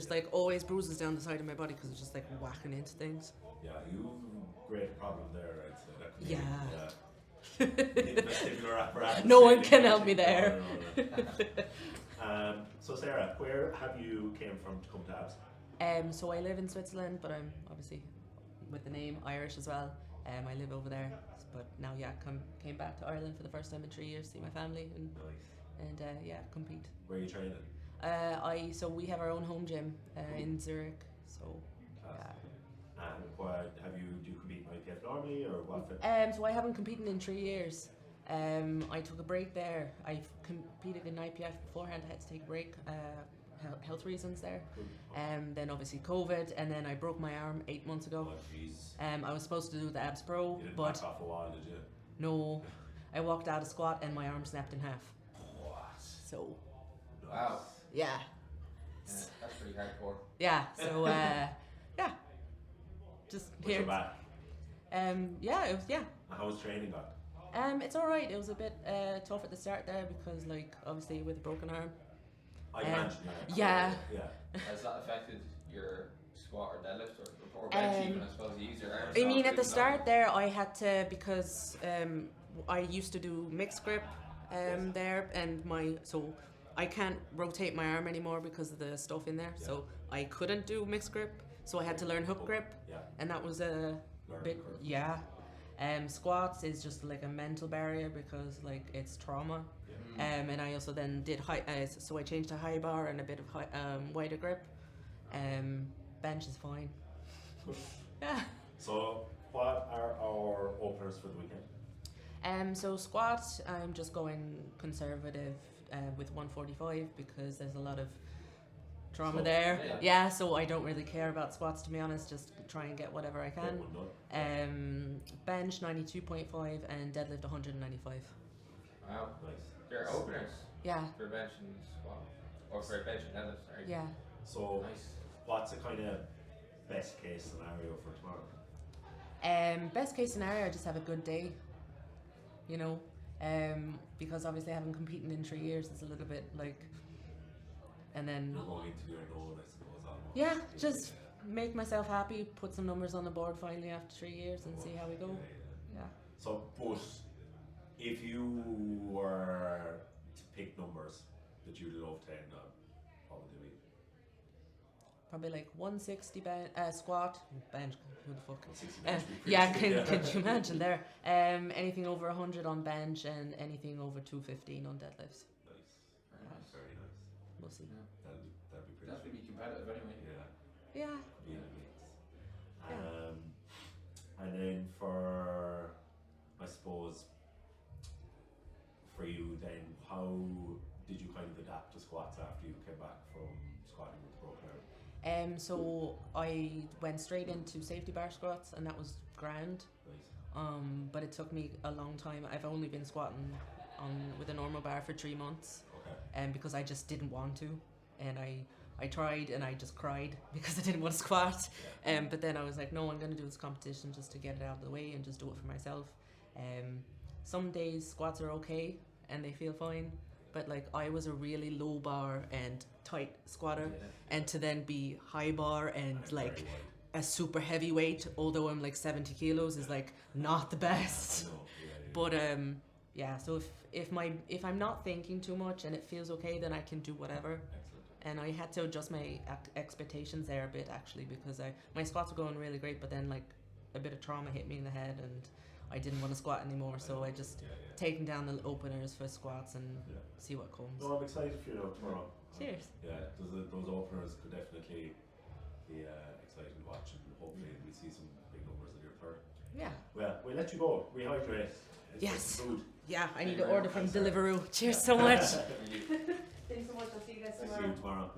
there's like always bruises down the side of my body because it's just like whacking into things. Yeah, you've a great problem there, I'd say. That could be, Yeah. the vestibular apparatus. No one can help me there. No. So Sarah, where have you came from to come to Abs? So I live in Switzerland, but I'm obviously with the name Irish as well. I live over there, but now came back to Ireland for the first time in 3 years, see my family and compete. Where are you training? So we have our own home gym in Zurich. So And what do you compete in IPF normally or what? So I haven't competed in 3 years. I took a break there. I've competed in IPF beforehand. I had to take a break, health reasons there. Then obviously COVID, and then I broke my arm 8 months ago. Oh, jeez. I was supposed to do the Abs Pro, You didn't but back off a while, did you? no, I walked out of squat and my arm snapped in half. What? So Wow. yeah, That's pretty hardcore. yeah. So just What's here. your back? It was And how was training gone? It's all right. It was a bit tough at the start there because, like, obviously with a broken arm. I imagine. Yeah. Has that affected your squat or deadlift or bench even? I suppose you use your arms. I mean, at the start there, I had to because I used to do mixed grip there, and I can't rotate my arm anymore because of the stuff in there. Yeah. So I couldn't do mixed grip, so I had to learn hook grip, Yeah. and that was a bit Squats is just like a mental barrier because like it's trauma. And I also then did so I changed to high bar and a bit of wider grip. Bench is fine. Good. Yeah. So, what are our openers for the weekend? So squat, I'm just going conservative with 145 because there's a lot of trauma So, there. yeah. Yeah, so I don't really care about squats to be honest. Just try and get whatever I can. Get one done. Bench 92.5 and deadlift 195. Wow. Nice. They're openers Yeah. for bench and squat. Or for bench and deadlift, sorry. Yeah. So, Nice. what's the kind of best case scenario for tomorrow? Best case scenario, I just have a good day. You know, because obviously I haven't competed in 3 years. It's a little bit like, and then You're going into your own, I suppose, almost. yeah, just make myself happy, put some numbers on the board finally after 3 years, and see how we go. Yeah. So, but if you were to pick numbers that you'd love to end on, what would they be? Probably like 160 squat, bench. Who the fuck? 160 bench would be Yeah, pretty good, can you imagine there? Anything over 100 on bench and anything over 215 on deadlifts. Nice. Very nice. Very nice. We'll see. Yeah. That'd be pretty Definitely be competitive anyway. Yeah. Yeah. Be in a mix. And then for, I suppose, for you then, how did you kind of adapt to squats after you came back from squatting with the broken arm? So I went straight into safety bar squats, and that was grand. Nice. But it took me a long time. I've only been squatting with a normal bar for 3 months. Okay. Because I just didn't want to, and I tried and I just cried because I didn't want to squat. But then I was like, no, I'm going to do this competition just to get it out of the way and just do it for myself. Some days squats are okay and they feel fine, but like I was a really low bar and tight squatter, and to then be high bar and like a super heavy weight, although I'm like 70 kilos, is like not the best. But so if I'm not thinking too much and it feels okay, then I can do whatever. And I had to adjust my expectations there a bit actually, because my squats were going really great, but then like a bit of trauma hit me in the head and I didn't want to squat anymore, so I just taken down the openers for squats and see what comes. No, I'm excited for you tomorrow. Cheers. Yeah, those openers could definitely be exciting to watch, and hopefully we see some big numbers in your third. Yeah. Well, we'll let you go. Rehydrate. Yes. Food. Yeah, I need Thank to you order very from much, Deliveroo. Cheers so much. Thank you. Thanks so much. I'll see you guys I'll see tomorrow. you tomorrow.